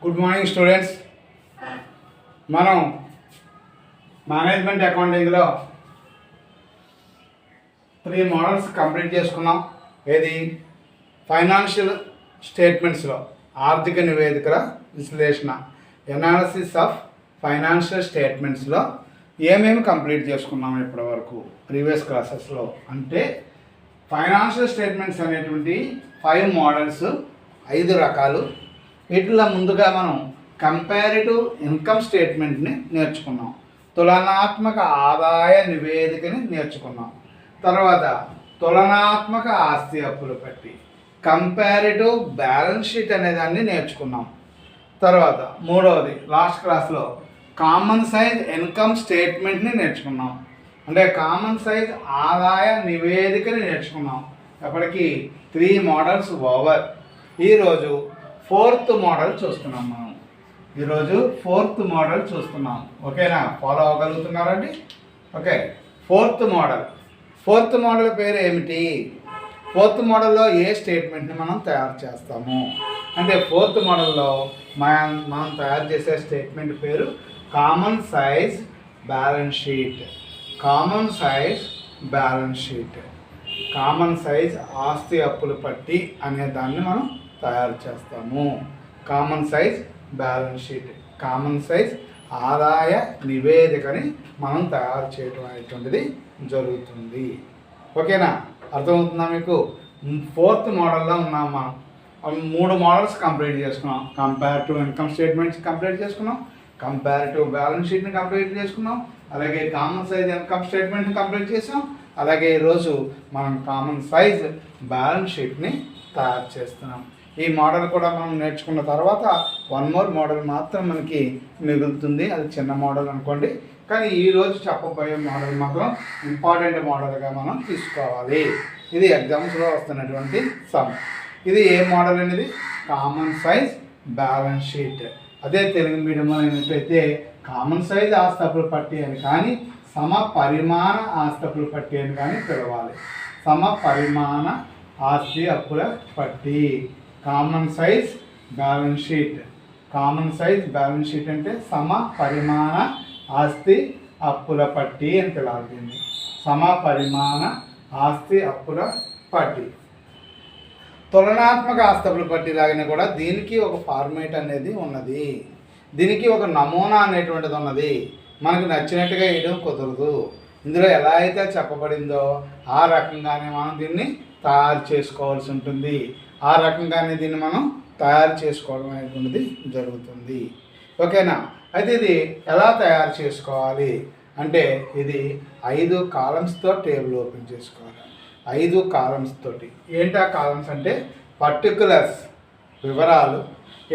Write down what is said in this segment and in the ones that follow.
Good morning students. మనం management అకౌంటింగ్లో 3 models complete చేసుకున్నాం. ఏది ఫైనాన్షియల్ స్టేట్మెంట్స్లో ఆర్థిక నివేదికల విశ్లేషణ, ఎనాలిసిస్ ఆఫ్ ఫైనాన్షియల్ స్టేట్మెంట్స్లో ఏమేమి కంప్లీట్ చేసుకున్నాం ఇప్పటివరకు ప్రీవియస్ క్లాసెస్లో. అంటే ఫైనాన్షియల్ స్టేట్మెంట్స్ అనేటువంటి 5 మోడల్స్, 5 రకాలు. వీటిలో ముందుగా మనం కంపారిటివ్ ఇన్కమ్ స్టేట్మెంట్ని నేర్చుకున్నాం, తులనాత్మక ఆదాయ నివేదికని నేర్చుకున్నాం, తర్వాత తులనాత్మక ఆస్తి అప్పుల పట్టి కంపారిటివ్ బ్యాలెన్స్ షీట్ అనే దాన్ని నేర్చుకున్నాం. తర్వాత మూడవది లాస్ట్ క్లాస్లో కామన్ సైజ్ ఇన్కమ్ స్టేట్మెంట్ని నేర్చుకున్నాం, అంటే కామన్ సైజ్ ఆదాయ నివేదికని నేర్చుకున్నాం. అప్పటికి 3 మోడల్స్ ఓవర్. ఈరోజు 4th మోడల్ చూస్తున్నాం. మనం ఈరోజు 4th మోడల్ చూస్తున్నాం. ఓకేనా? ఫాలో అవ్వగలుగుతున్నారండి? ఓకే. 4th మోడల్ పేరు ఏమిటి? 4th మోడల్లో ఏ స్టేట్మెంట్ని మనం తయారు చేస్తాము అంటే 4th మోడల్లో మనం తయారు చేసే స్టేట్మెంట్ పేరు common size balance sheet. Common size ఆస్తి అప్పుల పట్టి అనే దాన్ని మనం తయారు చేస్తాము. Common size balance sheet, common size ఆదాయ నివేదికని మనం తయారు చేయటం అనేటువంటిది జరుగుతుంది. ఓకేనా? అర్థమవుతుందా మీకు? 4th మోడల్లో ఉన్నాం. మనం 3 మోడల్స్ కంప్లీట్ చేసుకున్నాం. కంపారిటివ్ ఇన్కమ్ స్టేట్మెంట్స్ కంప్లీట్ చేసుకున్నాం, కంపారిటివ్ బ్యాలెన్స్ షీట్ని కంప్లీట్ చేసుకున్నాం, అలాగే కామన్ సైజ్ ఇన్కమ్ స్టేట్మెంట్ని కంప్లీట్ చేసాం. అలాగే ఈరోజు మనం కామన్ సైజ్ బ్యాలెన్స్ షీట్ని తయారు చేస్తున్నాం. ఈ మోడల్ కూడా మనం నేర్చుకున్న తర్వాత 1 more మోడల్ మాత్రం మనకి మిగులుతుంది. అది చిన్న మోడల్ అనుకోండి, కానీ ఈరోజు చెప్పబోయే మోడల్ మాత్రం ఇంపార్టెంట్ మోడల్గా మనం తీసుకోవాలి. ఇది ఎగ్జామ్స్లో వస్తున్నటువంటి సమ్. ఇది ఏ మోడల్ అనేది? Common size balance sheet. అదే తెలుగు మీడియంలో అయినట్లయితే కామన్ సైజ్ ఆస్తి అప్పుల పట్టి అని కానీ, సమ పరిమాణ ఆస్తి అప్పుల పట్టి అని కానీ పిలవాలి. సమ పరిమాణ ఆస్తి అప్పుల పట్టి, common size balance sheet. Common size balance sheet అంటే సమ పరిమాణ ఆస్తి అప్పుల పట్టి అని పిలవాలి. సమ పరిమాణ ఆస్తి అప్పుల పట్టి. తులనాత్మక ఆస్తి అప్పుల పట్టి లాగానే కూడా దీనికి ఒక ఫార్మేట్ అనేది ఉన్నది, దీనికి ఒక నమూనా అనేటువంటిది ఉన్నది. మనకు నచ్చినట్టుగా వేయడం కుదరదు. ఇందులో ఎలా అయితే చెప్పబడిందో ఆ రకంగానే మనం దీన్ని తయారు చేసుకోవాల్సి ఉంటుంది. ఆ రకంగానే దీన్ని మనం తయారు చేసుకోవడం అనేటువంటిది జరుగుతుంది. ఓకేనా? అయితే ఇది ఎలా తయారు చేసుకోవాలి అంటే ఇది 5 కాలమ్స్తో టేబుల్ ఓపెన్ చేసుకోవాలి. 5 కాలమ్స్ తోటి. ఏంటి ఆ కాలమ్స్ అంటే పర్టికులర్స్, వివరాలు.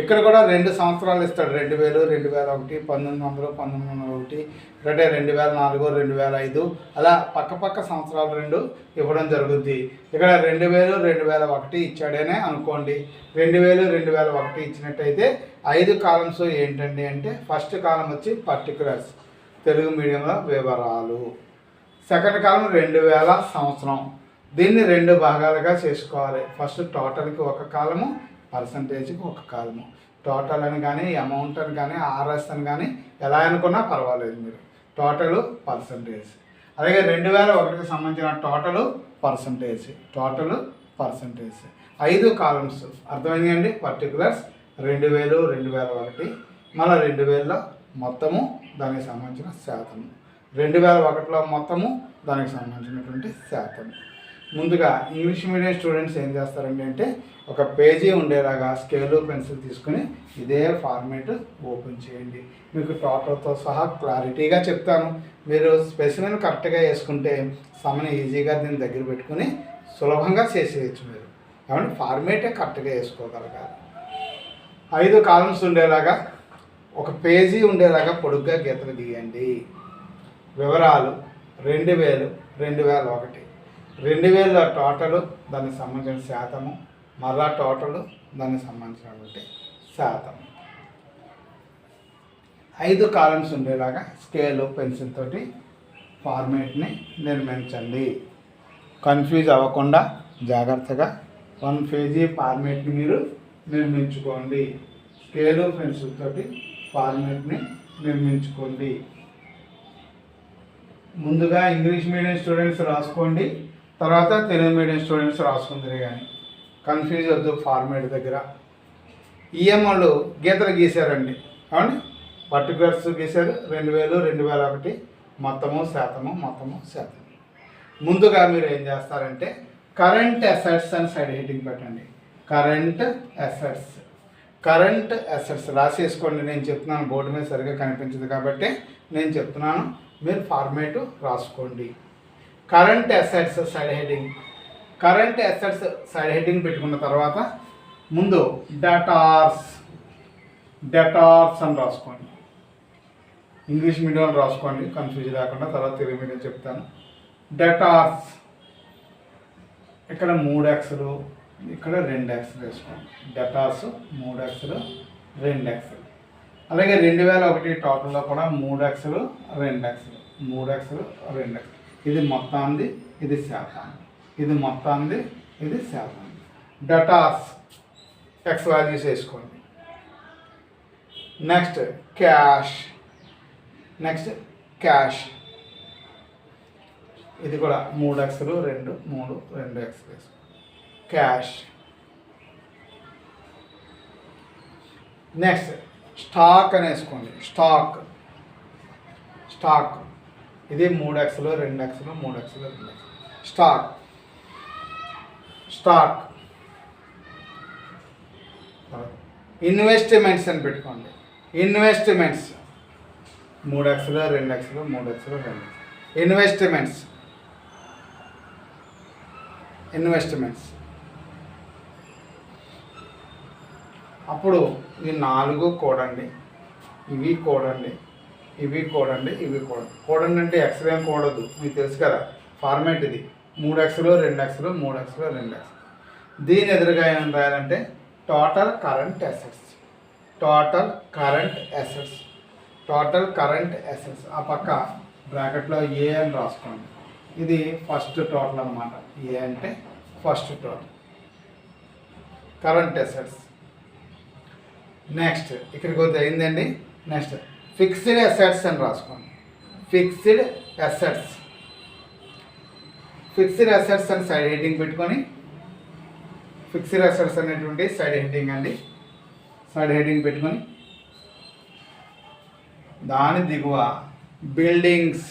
ఇక్కడ కూడా 2 సంవత్సరాలు ఇస్తాడు. 2000, 2001, 1900, 1901, అంటే 2004, 2005 అలా పక్క సంవత్సరాలు 2 ఇవ్వడం జరుగుద్ది. ఇక్కడ 2000, 2001 ఇచ్చాడనే అనుకోండి. 2000, 2001 ఇచ్చినట్టయితే 5 కాలమ్స్ ఏంటండి అంటే ఫస్ట్ కాలం వచ్చి పర్టికులర్స్, తెలుగు మీడియంలో వివరాలు. సెకండ్ కాలం 2000 సంవత్సరం. దీన్ని 2 భాగాలుగా చేసుకోవాలి. ఫస్ట్ టోటల్కి ఒక కాలము, పర్సంటేజ్కి ఒక కాలము. టోటల్ అని కానీ, అమౌంట్ అని కానీ, ఆర్ఎస్ అని కానీ ఎలా అనుకున్నా పర్వాలేదు. మీరు టోటలు, పర్సంటేజ్. అలాగే 2001కి సంబంధించిన టోటలు, పర్సంటేజ్. 5 కాలమ్స్. అర్థమైందండి? పర్టికులర్స్ 2000, 2001, మళ్ళీ 2000లో మొత్తము దానికి సంబంధించిన శాతము, 2001లో మొత్తము దానికి సంబంధించినటువంటి శాతము. ముందుగా ఇంగ్లీష్ మీడియం స్టూడెంట్స్ ఏం చేస్తారండి అంటే ఒక పేజీ ఉండేలాగా స్కేలు, పెన్సిల్ తీసుకుని ఇదే ఫార్మేట్ ఓపెన్ చేయండి. మీకు టోటల్తో సహా క్లారిటీగా చెప్తాను. మీరు స్పెసిమెన్ కరెక్ట్గా వేసుకుంటే సమని ఈజీగా దీన్ని దగ్గర పెట్టుకుని సులభంగా చేసేయచ్చు. మీరు ఏమంటే ఫార్మేటే కరెక్ట్గా వేసుకోగలగాలి. 5 కాలమ్స్ ఉండేలాగా, ఒక పేజీ ఉండేలాగా పొడుగ్గా గీతలు గీయండి. వివరాలు 2000, 2001, 2000లో టోటలు, దానికి సంబంధించిన శాతము, మళ్ళా టోటలు, దానికి సంబంధించినటువంటి శాతం. 5 కాలమ్స్ ఉండేలాగా స్కేలు, పెన్సిల్ తోటి ఫార్మేట్ని నిర్మించండి. కన్ఫ్యూజ్ అవ్వకుండా జాగ్రత్తగా 1 పేజీ ఫార్మేట్ని మీరు నిర్మించుకోండి. స్కేలు పెన్సిల్ తోటి ఫార్మేట్ని నిర్మించుకోండి. ముందుగా ఇంగ్లీష్ మీడియం స్టూడెంట్స్ రాసుకోండి, తర్వాత తెలుగు మీడియం స్టూడెంట్స్ రాసుకుందరు. కానీ కన్ఫ్యూజ్ వద్దు ఫార్మేట్ దగ్గర. ఈఎంఐలు గీతలు గీశారండి, అవును, పర్టికులర్స్ గీశారు. 2000, 2001 మొత్తము శాతం. ముందుగా మీరు ఏం చేస్తారంటే కరెంట్ అసెట్స్ అని సైడ్ హెడ్డింగ్ పెట్టండి. కరెంట్ అసెట్స్ రాసేసుకోండి. నేను చెప్తున్నాను, బోర్డు మీద సరిగ్గా కనిపించదు కాబట్టి నేను చెప్తున్నాను, మీరు ఫార్మేట్ రాసుకోండి. Current assets side heading. Current assets side heading పెట్టుకున్న తర్వాత ముందు డెటార్స్ అని రాసుకోండి. ఇంగ్లీష్ మీడియంలో రాసుకోండి కన్ఫ్యూజ్ లేకుండా, తర్వాత తెలుగు మీడియం చెప్తాను. డెటార్స్ ఇక్కడ 3Xలు, ఇక్కడ 2X వేసుకోండి. డెటార్స్ 3Xలు 2Xలు. అలాగే 2001 టోటల్లో కూడా 3Xలు 2Xలు. ఇది మొత్తాంది, ఇది శాతాంది. ఇది మొత్తాంది, ఇది శాతాంది. డెటార్స్ X వాల్యూస్ వేసుకోండి. Next cash. ఇది కూడా 3Xలు 2X వేసుకోండి. క్యాష్. నెక్స్ట్ స్టాక్ అని వేసుకోండి. స్టాక్ ఇది 3Xలు 2Xలు 2X. స్టాక్. ఇన్వెస్ట్మెంట్స్ అని పెట్టుకోండి. ఇన్వెస్ట్మెంట్స్ 3Xలు 2Xలు 2X. ఇన్వెస్ట్మెంట్స్. అప్పుడు ఈ 4 కూడండి, ఇవి కూడండి. కూడండి అంటే ఎక్స్రేం కూడదు, మీకు తెలుసు కదా ఫార్మేట్ ఇది. 3Xలు 2Xలు 2X. దీని ఎదురుగా ఏం రాయాలంటే టోటల్ కరెంట్ అసెట్స్. ఆ పక్క బ్రాకెట్లో ఏ అని రాసుకోండి. ఇది ఫస్ట్ టోటల్ అన్నమాట. ఏ అంటే first total current assets. Next ఇక్కడికి వద్ద అయిందండి. నెక్స్ట్ ఫిక్స్డ్ అసెట్స్ అని రాసుకోండి. ఫిక్స్డ్ అసెట్స్ అని సైడ్ హెడ్డింగ్ పెట్టుకొని, ఫిక్స్డ్ అసెట్స్ అనేటువంటి సైడ్ హెడ్డింగ్ అండి. సైడ్ హెడ్డింగ్ పెట్టుకొని దాని దిగువ బిల్డింగ్స్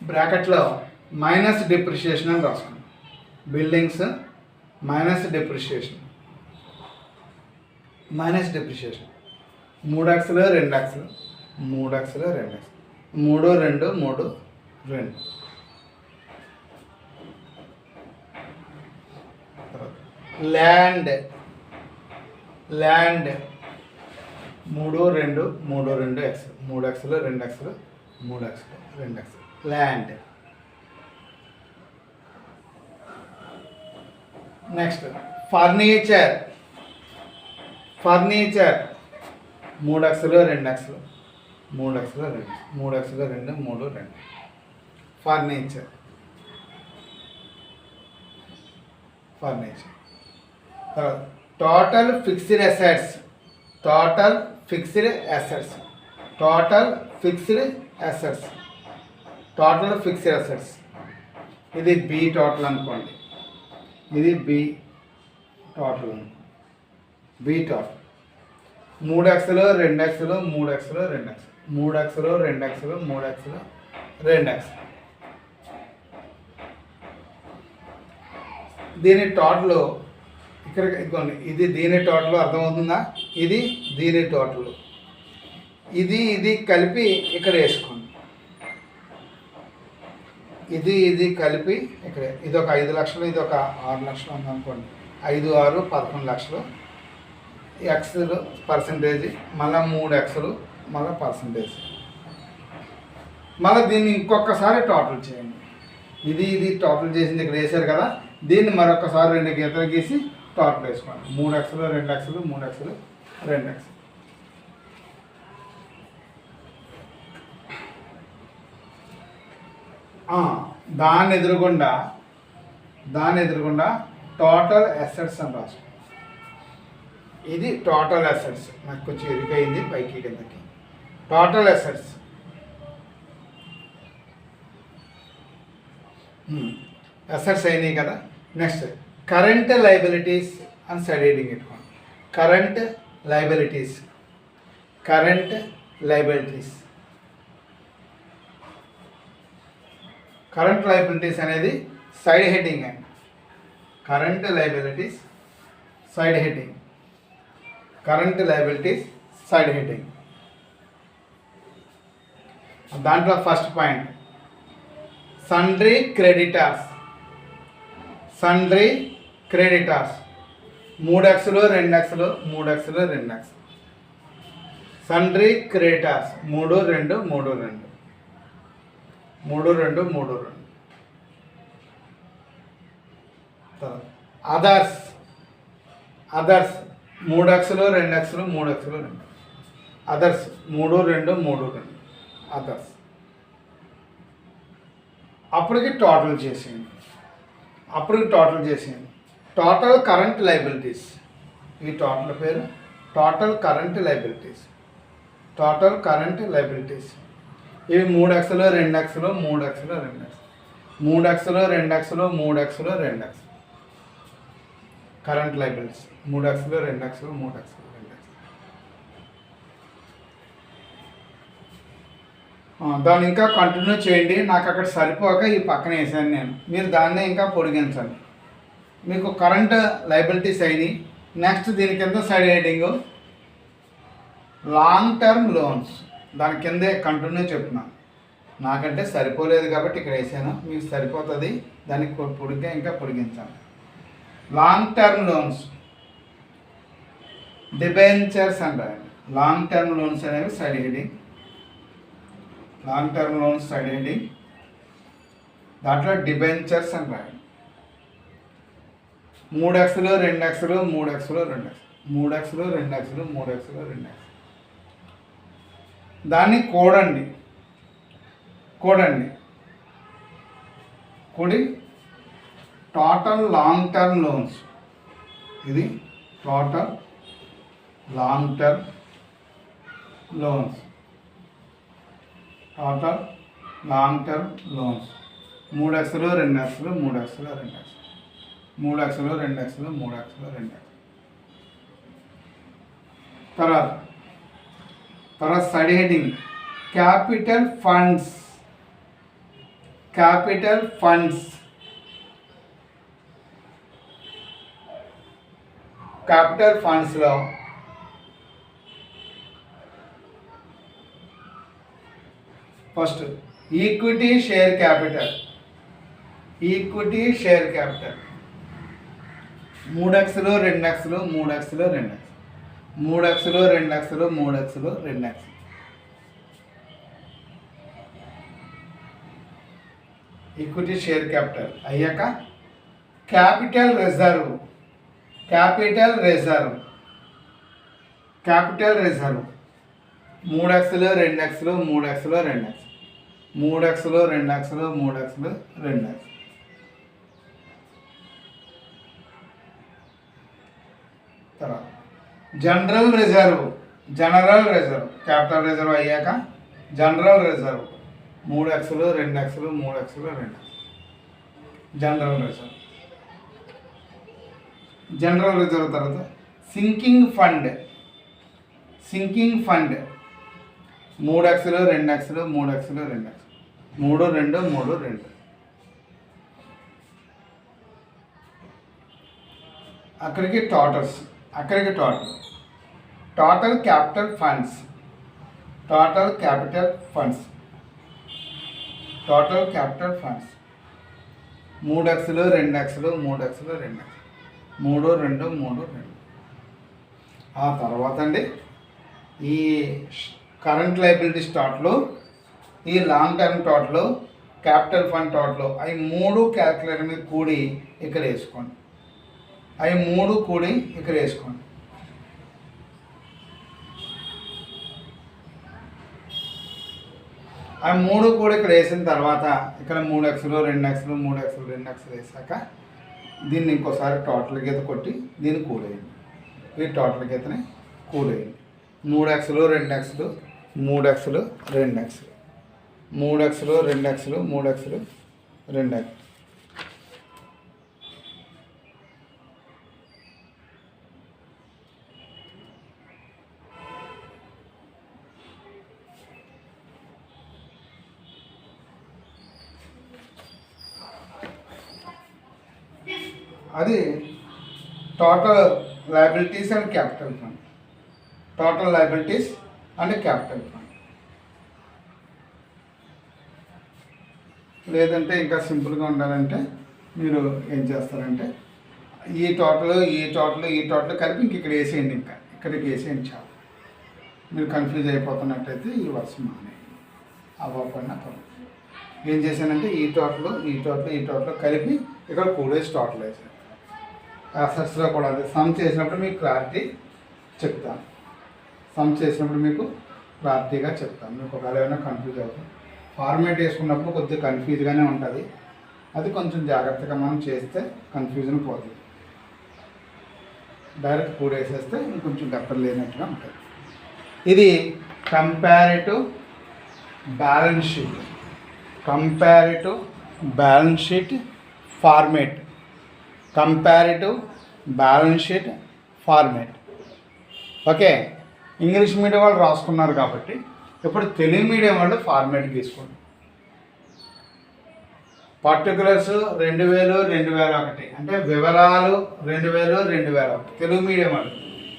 బ్రాకెట్లో మైనస్ డిప్రిషియేషన్ అని రాసుకోండి. Buildings minus depreciation. 3Xలు 2Xలు 3 2. Land 3 2 X. 3Xలు 2Xలు 2X. ల్యాండ్. నెక్స్ట్ ఫర్నిచర్ 3Xలు 2Xలు 2. ఫర్నిచర్. Total fixed assets. ఇది బి టోటల్ అనుకోండి. ఇది బి టోటల్. 3Xలు 2Xలు 2X. దీని టోటల్ ఇక్కడ ఇదిగోండి. ఇది దీని టోటల్ అర్థమవుతుందా? ఇది దీని టోటల్. ఇది కలిపి ఇక్కడ వేసుకోండి. ఇది కలిపి ఇక్కడ. ఇది ఒక 5 లక్షలు, ఇది ఒక 6 లక్షలు ఉందనుకోండి. 5 6 11 లక్షలు. Xలు పర్సంటేజ్, మళ్ళీ 3Xలు, మళ్ళీ పర్సంటేజ్. మళ్ళీ దీన్ని ఇంకొకసారి టోటల్ చేయండి. ఇది టోటల్ చేసింది ఇక్కడ వేసారు కదా, దీన్ని మరొకసారి 2 గీతలు గీసి టోటల్ వేసుకోండి. 3Xలు 2Xలు 2X. దాని ఎదురుగుండా టోటల్ అసెట్స్ అని రాసుకో. ఇది టోటల్ అసెట్స్. నాకు కొంచెం ఇరుకైంది పైకి కిందకి. టోటల్ అసెట్స్ అయినాయి కదా. నెక్స్ట్ కరెంట్ లైబిలిటీస్ అని సైడ్ హెడ్డింగ్ పెట్టుకోండి. కరెంట్ లైబిలిటీస్ అనేది సైడ్ హెడ్డింగ్ అండి. Current liabilities side heading. దాంట్లో first point sundry creditors. 3x 2x 3x 2x. సండ్రీ క్రెడిటార్స్ 3 2 3 2. Others 3x 2x 3x 2. Others 3 2 3 2. Others. అప్పటికి టోటల్ చేసేయండి. Total current liabilities. ఈ టోటల్ పేరు టోటల్ కరెంట్ లైబిలిటీస్. ఇవి 3x 2x 3x 2x. 3x 2x 3x 2x. Current liabilities 3x 2x 3x 2x. దాన్ని ఇంకా continue చేయండి. నాకు అక్కడ సరిపోక ఈ పక్కన వేసాను నేను. మీరు దాన్నే ఇంకా పొడిగించండి. మీకు కరెంట్ లైబిలిటీస్ అయినాయి. నెక్స్ట్ దీని కింద side heading long term loans. దాని కిందే కంటిన్యూ చెప్తున్నాను. నాకంటే సరిపోలేదు కాబట్టి ఇక్కడ వేసాను. మీకు సరిపోతుంది. దానికి ఇంకా పొడిగించాను. లాంగ్ టర్మ్ లోన్స్, డిబెంచర్స్ అంటారు. లాంగ్ టర్మ్ లోన్స్ అనేవి సైడ్ హెడ్డింగ్. దాంట్లో డిబెంచర్స్ అని రాయండి. 3x 2x 3x 2x. 3x 2x 3x 2x. దాన్ని కూడండి. Total long term loans. ఇది total long term loans. 3x 2x 3x 2x. 3x 2x 3x 2x. తర్వాత side heading capital funds. Capital ఫండ్స్లో first equity share capital. 3x 2x 3x 2x. 3x 2x 3x 2x. Equity share capital అయ్యాక capital reserve. 3x 2x 3x 2x. 3x 2x 3x 2x. తర్వాత general reserve. Capital reserve అయ్యాక general reserve 3x 2x 3x 2x. General reserve తర్వాత sinking fund. 3x 2x 3x 2x. 3 2 3 2. అక్కడికి total capital funds. 3x 2x 3x 2x. 3 2 3 2. ఆ తర్వాత అండి ఈ current liabilities total, ఈ long term total, capital fund total అవి 3 calculator మీద కూడి ఇక్కడ వేసుకోండి. ఆ 3 కూడా ఇక్కడ వేసిన తర్వాత ఇక్కడ 3x 2x 3x 2x వేసాక దీన్ని ఇంకోసారి టోటల్ గీత కొట్టి దీన్ని కూడేయండి. ఈ total గీతని కూడేయండి. 3x 2x 3x 2x 3x 2x 3x 2x. అది total liabilities and capital fund. Total liabilities and capital fund. లేదంటే ఇంకా సింపుల్గా ఉండాలంటే మీరు ఏం చేస్తారంటే ఈ టోటల్ కలిపి ఇంక ఇక్కడ వేసేయండి. ఇంకా ఇక్కడికి వేసేయండి చాలు. మీరు కన్ఫ్యూజ్ అయిపోతున్నట్టయితే ఈ వర్షం మానేయండి. అవ్వకుండా ఏం చేశానంటే ఈ టోటల్ కలిపి ఇక్కడ కూడేసి టోటల్ వేసాను. అసెట్స్లో కూడా అదే సమ్ చేసినప్పుడు మీకు క్లారిటీ చెప్తాను. సమ్ చేసినప్పుడు మీకు క్లారిటీగా చెప్తాను. మీకు ఒకవేళ ఏమైనా కన్ఫ్యూజ్ అవుతుంది. ఫార్మేట్ వేసుకున్నప్పుడు కొద్దిగా కన్ఫ్యూజ్గానే ఉంటుంది. అది కొంచెం జాగ్రత్తగా మనం చేస్తే కన్ఫ్యూజన్ పోతుంది. డైరెక్ట్ కూడా వేసేస్తే ఇంకొంచెం దెబ్బలు లేనట్టుగా ఉంటుంది. ఇది comparative balance sheet. Comparative balance sheet format. Comparative balance sheet format. Okay, English medium వాళ్ళు రాసుకున్నారు కాబట్టి ఇప్పుడు తెలుగు మీడియం వాళ్ళు ఫార్మేట్ తీసుకోండి. పర్టికులర్స్ 2000 2001 అంటే వివరాలు 2000 2001. తెలుగు మీడియం వాళ్ళు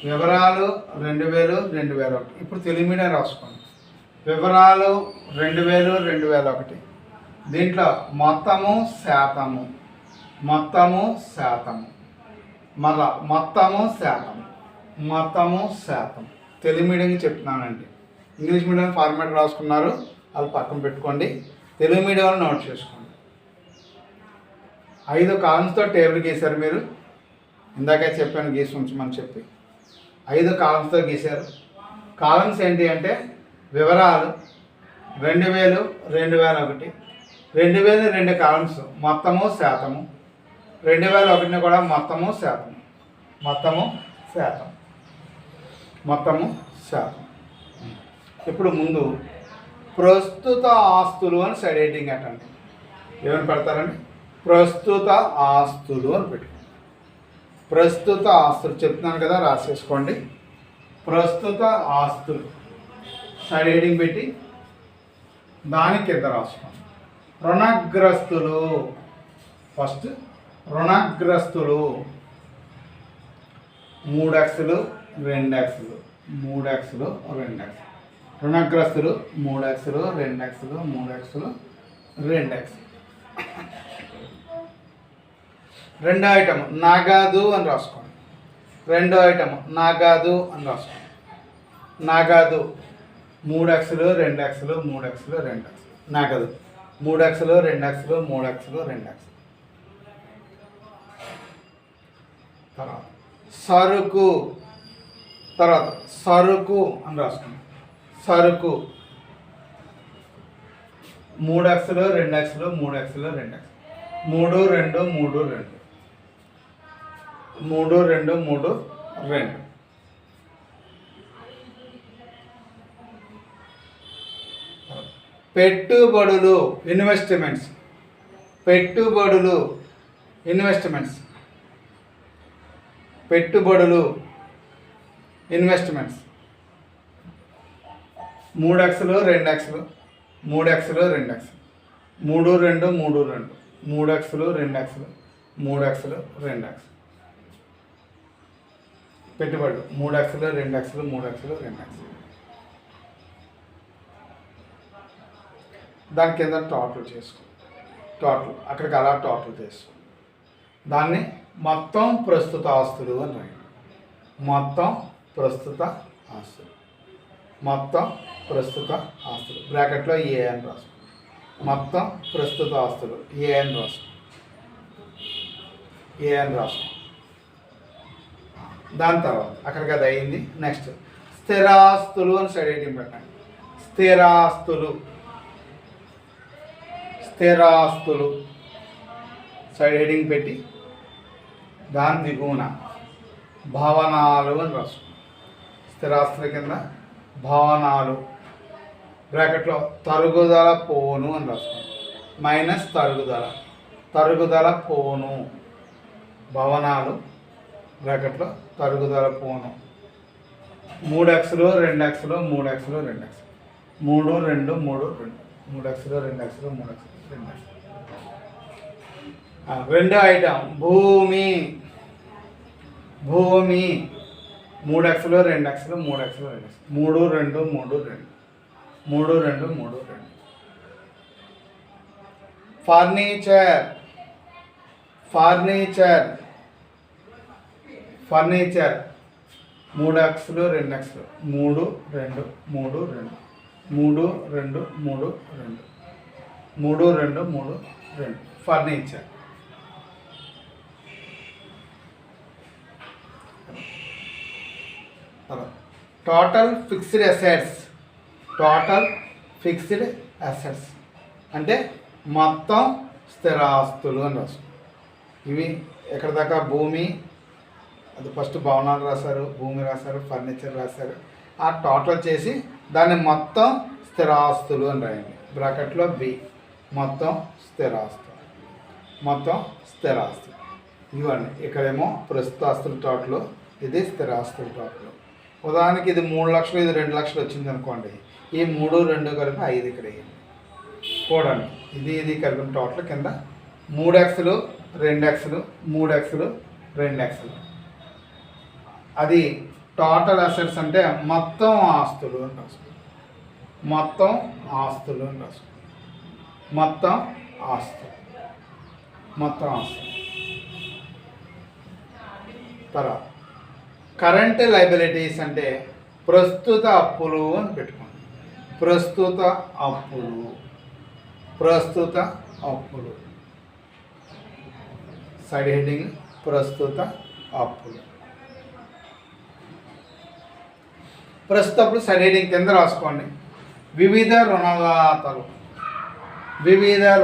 వివరాలు 2000 2001. ఇప్పుడు తెలుగు మీడియం రాసుకోండి. వివరాలు 2000 2001. దీంట్లో మొత్తము శాతము మళ్ళా మొత్తము శాతం. తెలుగు మీడియంకి చెప్తున్నానండి. ఇంగ్లీష్ మీడియం ఫార్మాట్ రాసుకున్నారు, వాళ్ళు పక్కన పెట్టుకోండి. తెలుగు మీడియం వాళ్ళు నోట్ చేసుకోండి. 5 కాలమ్స్తో టేబుల్ గీశారు. మీరు ఇందాకే చెప్పాను గీసి ఉంచమని చెప్పి 5 కాలమ్స్తో గీశారు. కాలమ్స్ ఏంటి అంటే వివరాలు 2000 2001. 2000 2 కాలమ్స్ మొత్తము శాతము. 2001 కూడా మొత్తము శాతం. ఇప్పుడు ముందు ప్రస్తుత ఆస్తులు అని సైడ్ హెడ్డింగ్ అటండి. ఏమని పెడతారండి? ప్రస్తుత ఆస్తులు అని పెట్టుకోండి. ప్రస్తుత ఆస్తులు చెప్తున్నాను కదా, రాసేసుకోండి. ప్రస్తుత ఆస్తులు సైడ్ హెడ్డింగ్ పెట్టి దాని కింద రాసుకోండి. రుణగ్రస్తులు. ఫస్ట్ రుణగ్రస్తులు 3x 2x 3x 2x. రుణగ్రస్తులు 3x 2x 3x 2x. రెండో ఐటమ్ నగదు అని రాసుకోండి. నగదు 3x 2x 3x 2x. నగదు 3x 2x 3x 2x. తర్వాత సరుకు అని రాసుకోండి. సరుకు 3x 2x 3x 2x. 3 2 3 2. పెట్టుబడులు investments. 3x 2x 3x 2x. 3 2 3 2. 3x 2x 3x 2x. పెట్టుబడులు 3x 2x 3x 2x. దాని కింద టోటల్ చేసుకో. అక్కడికి అలా టోటల్ చేసుకో. దాన్ని మొత్తం ప్రస్తుత ఆస్తులు అని రాయండి. మొత్తం ప్రస్తుత ఆస్తులు బ్రాకెట్లో ఏ అని రాసుకో. మొత్తం ప్రస్తుత ఆస్తులు ఏ అని రాసుకో. దాని తర్వాత అక్కడికి అది అయింది. నెక్స్ట్ స్థిరాస్తులు అని సైడ్ హెడ్డింగ్ పెట్టండి. స్థిరాస్తులు సైడ్ హెడింగ్ పెట్టి దాని దిగువన భవనాలు అని రాసుకోండి. స్థిరాస్తుల కింద భవనాలు బ్రాకెట్లో తరుగుదల పోను అని రాసుకోండి. మైనస్ తరుగుదల పోను భవనాలు బ్రాకెట్లో తరుగుదల పోను 3x 2x 3x 2x 3 2 3 2 3x 2x 3x 2x రెండో ఐటమ్ భూమి 3x 2x 3x 2x 3 2 3 2 3 2 3 2 furniture 3x 2x 3 2 3 2 3 2 3 2 3 2 3 2 furniture. Total fixed assets అంటే మొత్తం స్థిరాస్తులు అని రాస్తారు. ఇవి ఎక్కడ దాకా భూమి, అది ఫస్ట్ భవనాలు రాశారు, భూమి రాశారు, ఫర్నిచర్ రాశారు. ఆ టోటల్ చేసి దాన్ని మొత్తం స్థిరాస్తులు అని రాయండి. బ్రాకెట్లో బి మొత్తం స్థిరాస్తులు ఇవన్నీ. ఇక్కడేమో ప్రస్తుత ఆస్తుల టోటల్, ఇది స్థిరాస్తుల టోటల్. ఉదాహరణకి ఇది 3 లక్షలు, ఇది 2 లక్షలు వచ్చింది అనుకోండి. ఈ 3 2 కలిపి 5 ఇక్కడ వేయండి. చూడండి, ఇది కలిపిన టోటల్ కింద 3x 2x 3x 2x. అది టోటల్ అసెట్స్ అంటే మొత్తం ఆస్తులు అని రాసుకోండి. మొత్తం ఆస్తులు తర్వాత కరెంట్ లైబిలిటీస్ అంటే ప్రస్తుత అప్పులు అని పెట్టుకోండి. ప్రస్తుత అప్పులు సైడ్ హెడ్డింగ్ ప్రస్తుత అప్పులు సైడ్ హెడ్డింగ్ కింద రాసుకోండి. వివిధ రుణదాతలు 3x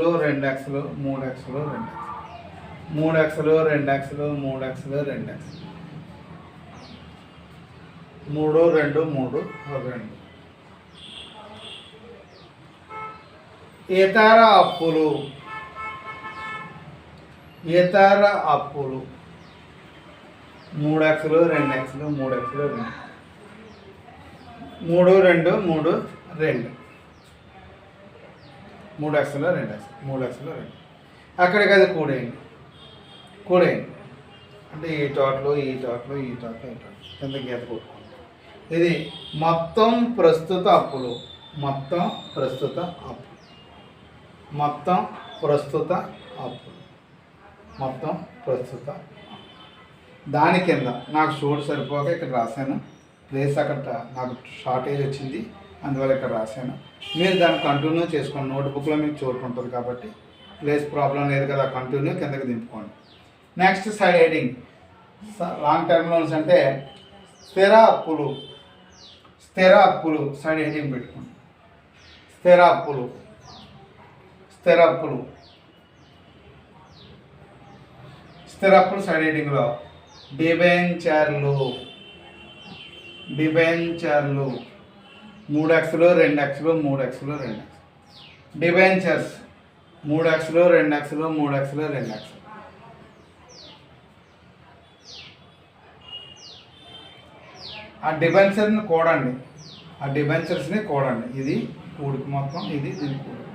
2x 3x 2 3 2 ఇతర అప్పులు 3x 2x 3x 2 3 2 3 2 3x 2 అక్కడికి అది కూడేయండి. అంటే ఈ టోటల్ కింద గీత కొట్టుకోండి. ఇది మొత్తం ప్రస్తుత అప్పులు దాని కింద నాకు షోడ్ సరిపోక ఇక్కడ రాశాను. ప్లేస్ అక్కడ నాకు షార్టేజ్ వచ్చింది, అందువల్ల ఇక్కడ రాశాను. మీరు దాన్ని కంటిన్యూ చేసుకోండి. నోట్బుక్లో మీకు చోటు ఉంటుంది కాబట్టి ప్లేస్ ప్రాబ్లం లేదు కదా, కంటిన్యూ కిందకి దింపుకోండి. Next side heading long term loans అంటే స్థిర అప్పులు సైడ్ హెడింగ్ పెట్టుకోండి. స్థిర అప్పులు సైడ్ హెడింగ్లో డిబెంచర్లు 3x 2x 3x 2 debentures 3x 2x 3x 2 ఆ డిబెంచర్ని కూడండి. ఇది కూడికి మొత్తం, ఇది దీని కూడికి.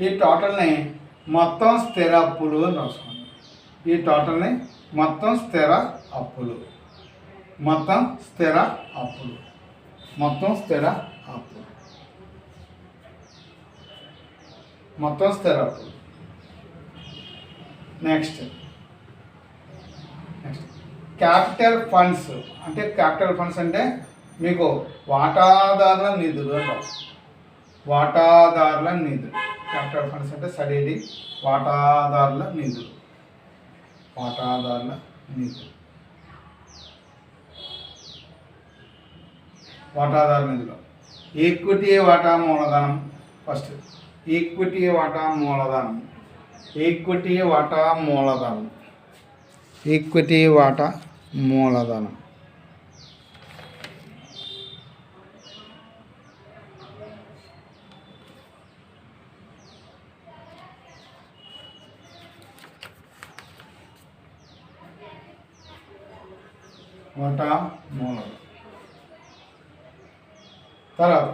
ఈ టోటల్ని మొత్తం స్థిర అప్పులు అని రాసుకోండి. మొత్తం స్థిర అప్పులు నెక్స్ట్ క్యాపిటల్ ఫండ్స్ అంటే మీకు వాటాదారుల నిధులు అని రాసుకోండి. క్యాపిటల్ ఫండ్స్ అంటే సడేది వాటాదారుల నిధులు. వాటాదారు నిధులు. ఈక్విటీ వాటా మూలధనం. ఫస్ట్ ఈక్విటీ వాటా మూలధనం. ఈక్విటీ వాటా మూలధనం. ఈక్విటీ వాటా మూలధనం. వాటా మూలధనం. తర్వాత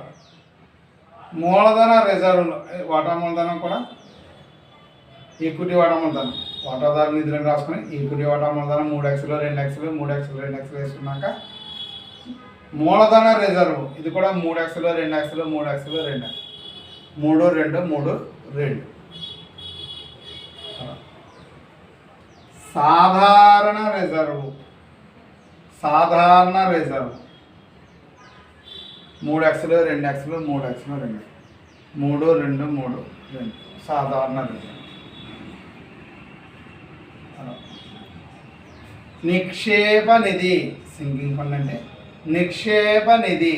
మూలధన రిజర్వులు. వాటా మూలధనం కూడా ఈక్విటీ వాటా మూలధనం. వాటాదారు నిధులను రాసుకొని ఈక్విటీ వాటా మూలధనం 3x 2x 3x 2x వేసుకున్నాక మూలధన రిజర్వ్ ఇది కూడా 3x 2x 3x 2x 3 2 3 2. సాధారణ రిజర్వ్. సాధారణ రిజర్వ్ 3x 2x 3x 2 3 2 3 2. సాధారణ రిజర్వ్. నిక్షేప నిధి. సింగింగ్ ఫండ్ అంటే నిక్షేప నిధి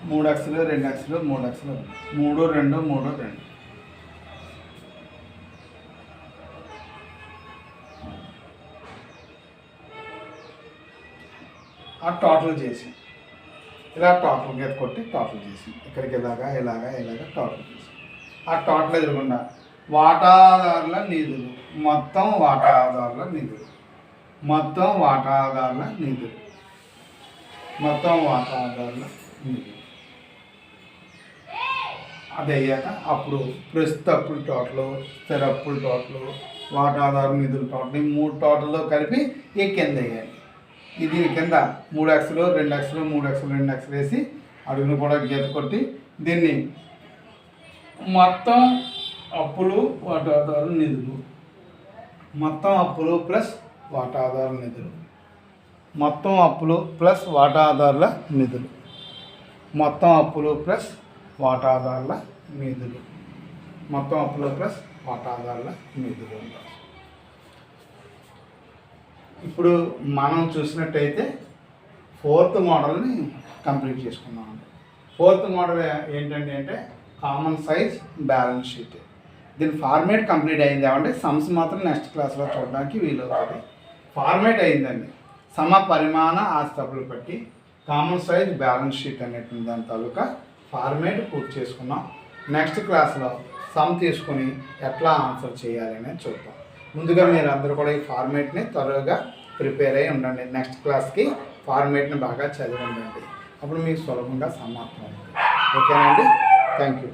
3x 2x 3x 3 2 3 2. ఆ టోటల్ చేసి ఇలా టోటల్ గీత కొట్టి టోటల్ చేసి ఇక్కడికి ఇలాగా టోటల్ చేసి ఆ టోటల్ ఎదురుకుండా వాటాదారుల నిధులు. మొత్తం వాటాదారుల నిధులు. మొత్తం వాటాదారుల నిధులు. మొత్తం వాటాదారుల నిధులు. అది అయ్యాక అప్పుడు ప్రస్తుత అప్పులు టోటలు, స్థిర అప్పులు టోటలు, వాటాదారు నిధులు టోటల్ ఈ 3 టోటల్లో కలిపి ఈ కింద వేయాలి. ఇది కింద 3x 2x 3x 2x వేసి అడుగును కూడా గీత కొట్టి దీన్ని మొత్తం అప్పులు వాటాదారు నిధులు. మొత్తం అప్పులు ప్లస్ వాటాదారు నిధులు. మొత్తం అప్పులు ప్లస్ వాటాదారుల నిధులు. మొత్తం అప్పులు ప్లస్ వాటాదారుల నిధులు. మొత్తం అప్పులు ప్లస్ వాటాదారుల నిధులు. ఇప్పుడు మనం చూసినట్టయితే 4th మోడల్ని కంప్లీట్ చేసుకున్నాం. 4th మోడల్ ఏంటంటే కామన్ సైజ్ బ్యాలెన్స్ షీట్. దీని ఫార్మేట్ కంప్లీట్ అయింది ఏమంటే సమ్స్ మాత్రం నెక్స్ట్ క్లాస్లో చూడడానికి వీలవుతుంది. ఫార్మేట్ అయిందండి. సమ పరిమాణ ఆస్తులు బట్టి కామన్ సైజ్ బ్యాలెన్స్ షీట్ అనేటువంటి దాని తాలూకా ఫార్మేట్ పూర్తి చేసుకున్నాం. నెక్స్ట్ క్లాస్లో సమ్ తీసుకుని ఎట్లా ఆన్సర్ చేయాలి అనేది చూద్దాం. ముందుగా మీరు అందరూ కూడా ఈ ఫార్మేట్ని త్వరగా ప్రిపేర్ అయ్యి ఉండండి. నెక్స్ట్ క్లాస్కి ఫార్మేట్ని బాగా చదివి ఉండండి. అప్పుడు మీకు సులభంగా సమాప్తం అవుతుంది. ఓకేనండి. Thank you.